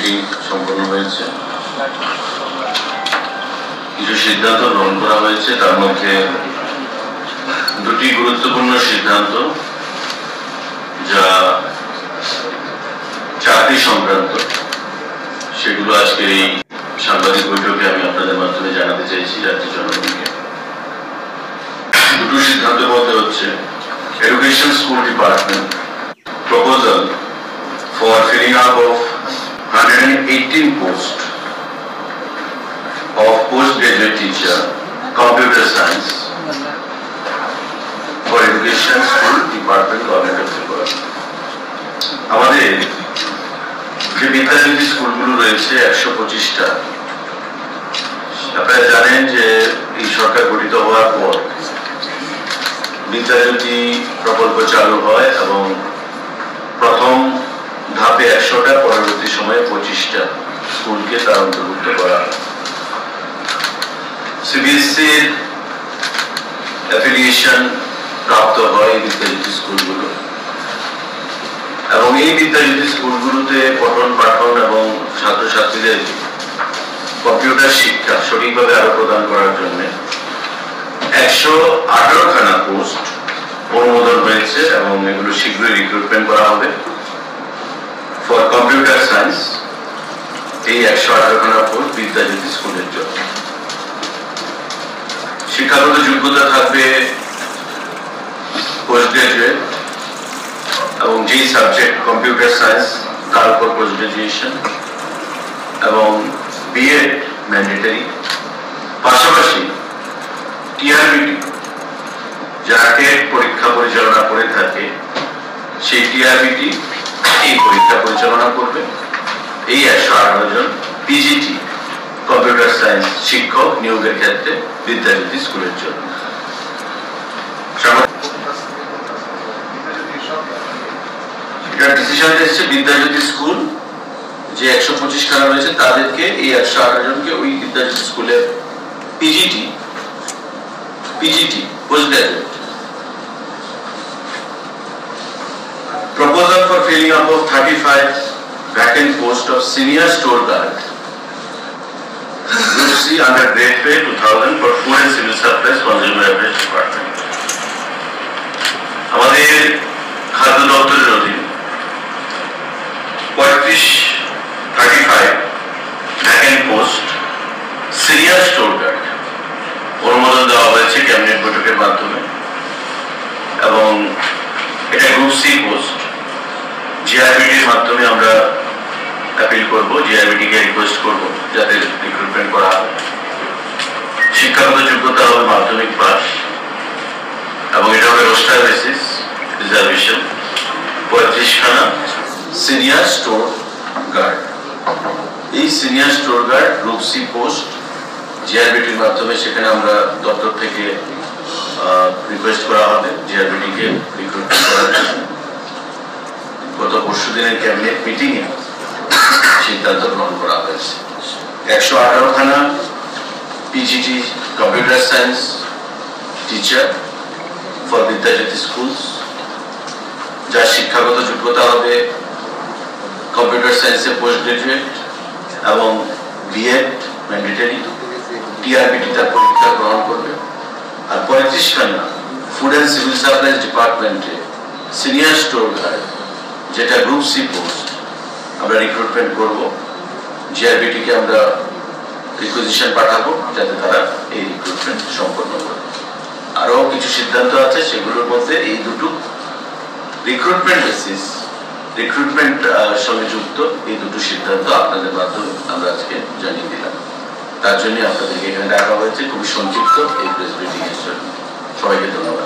Meeting সম্পন্ন হয়েছে। কিছু সিদ্ধান্ত গ্রহণ করা হয়েছে, তার মধ্যে দুটি গুরুত্বপূর্ণ সিদ্ধান্ত যা চাকরি সংক্রান্ত, সেগুলো আজকের এই সাংবাদিক বৈঠকে আমি আপনাদের মাধ্যমে জানাতে চাইছি রাজ্যের জনগণকে। দুটো সিদ্ধান্তের মধ্যে হচ্ছে education school department proposal for filling up of 118 posts of postgraduate teacher, computer science for education school department government of Tripura. আমাদের যে বিদ্যাজ্যোতি স্কুলগুলো রয়েছে 125টা, আপনারা জানেন যে এই সরকার গঠিত হওয়ার পর বিদ্যাজ্যোতি প্রকল্প চালু হয় এবং প্রথম ধাপে 100টা, পরবর্তী সময়ে 25টা স্কুলকে তার অন্তর্ভুক্ত করা হয়। সিবিএসসির অ্যাফিলিয়েশন প্রাপ্ত হয় এই বিদ্যাজ্যোতি স্কুলগুলো, এবং এই বিদ্যাজ্যোতি স্কুলগুলোতে পঠন পাঠন এবং ছাত্রছাত্রীদের কম্পিউটার শিক্ষা সঠিকভাবে আরো প্রদান করার জন্য 118খানা পোস্ট অনুমোদন হয়েছে এবং এগুলো শীঘ্রই রিক্রুটমেন্ট করা হবে ফর কম্পিউটার সায়েন্স। এই 118খানা পোস্ট বিদ্যাজ্যোতি স্কুলের জন্য। শিক্ষাগত যোগ্যতা থাকবে পোস্ট গ্রাজুয়েট, এবং যেই সাবজেক্ট কম্পিউটার সায়েন্স তার উপর পোস্ট গ্রাজুয়েশন, এবং বিএড ম্যান্ডেটরি। পাশাপাশি টিআরবিটি যাকে পরীক্ষা পরিচালনা করে থাকে, সেই টিআরবিটি এই পরীক্ষা পরিচালনা করবে। এই 118 জন পিজিটি কম্পিউটার সায়েন্স শিক্ষক নিয়োগের ক্ষেত্রে বিদ্যাজ্যোতি স্কুলের জন্য। এটা ডিসিশন এসেছে বিদ্যাজ্যোতি স্কুল যে 125খানা রয়েছে তাদেরকে, এই 118 জনকে ওই বিদ্যাজ্যোতি স্কুলের PGT post graduate. Proposal for filling up of 35 vacant posts of senior store guard, Group C under grade pay 2000 for food and civil supplies consumer affairs department. আমাদের খাদ্য দপ্তরের অধীন 35 vacant post senior store guard অনুমোদন দেওয়া হয়েছে cabinet বৈঠকের মাধ্যমে, এবং এটা গ্রুপ সি পোস্ট। জিআরবিটির মাধ্যমে আমরা অ্যাপিল করবো, জিআরবিটিকে রিকোয়েস্ট করবো যাতে রিক্রুটমেন্ট করা হয়। শিক্ষাগত যোগ্যতা হবে মাধ্যমিক পাস, এবং এটা হবে রোস্টার বেসিস রিজার্ভেশন। 35খানা সিনিয়র স্টোর গার্ড। এই senior store guard group C post জিআরবিটির মাধ্যমে সেখানে আমরা দপ্তর থেকে রিকোয়েস্ট করা হবে জিআরবিটিকে রিক্রুটমেন্ট করার জন্য। গত পরশুদিনের ক্যাবিনেট মিটিংয়ে সিদ্ধান্ত গ্রহণ করা হয়েছে। 118খানা PGT computer science teacher for Vidyajyoti schools, যার শিক্ষাগত যোগ্যতা হবে কম্পিউটার সায়েন্সে পোস্ট গ্রাজুয়েট এবং বিএড ম্যান্ডেটরি। টিআরবিটি তার পরীক্ষা গ্রহণ করবে। আর 35খানা ফুড অ্যান্ড সিভিল সাপ্লাইজ ডিপার্টমেন্টে সিনিয়র স্টোর গার্ড, যেটা গ্রুপ সি পোস্ট, আমরা রিক্রুটমেন্ট করব। জিআরবিটিকে আমরা রিকুইজিশন পাঠাবো যাতে তারা এই রিক্রুটমেন্ট সম্পন্ন করে। আরও কিছু সিদ্ধান্ত আছে, সেগুলোর মধ্যে এই দুটো রিক্রুটমেন্ট বেসিস, রিক্রুটমেন্ট সঙ্গে যুক্ত এই দুটো সিদ্ধান্ত আপনাদের মাধ্যমে আমরা আজকে জানিয়ে দিলাম। তার জন্য আপনাদেরকে এখানে ডাকা হয়েছে খুবই সংক্ষিপ্ত এই প্রেস ব্রিফিং এর জন্য। সবাইকে ধন্যবাদ।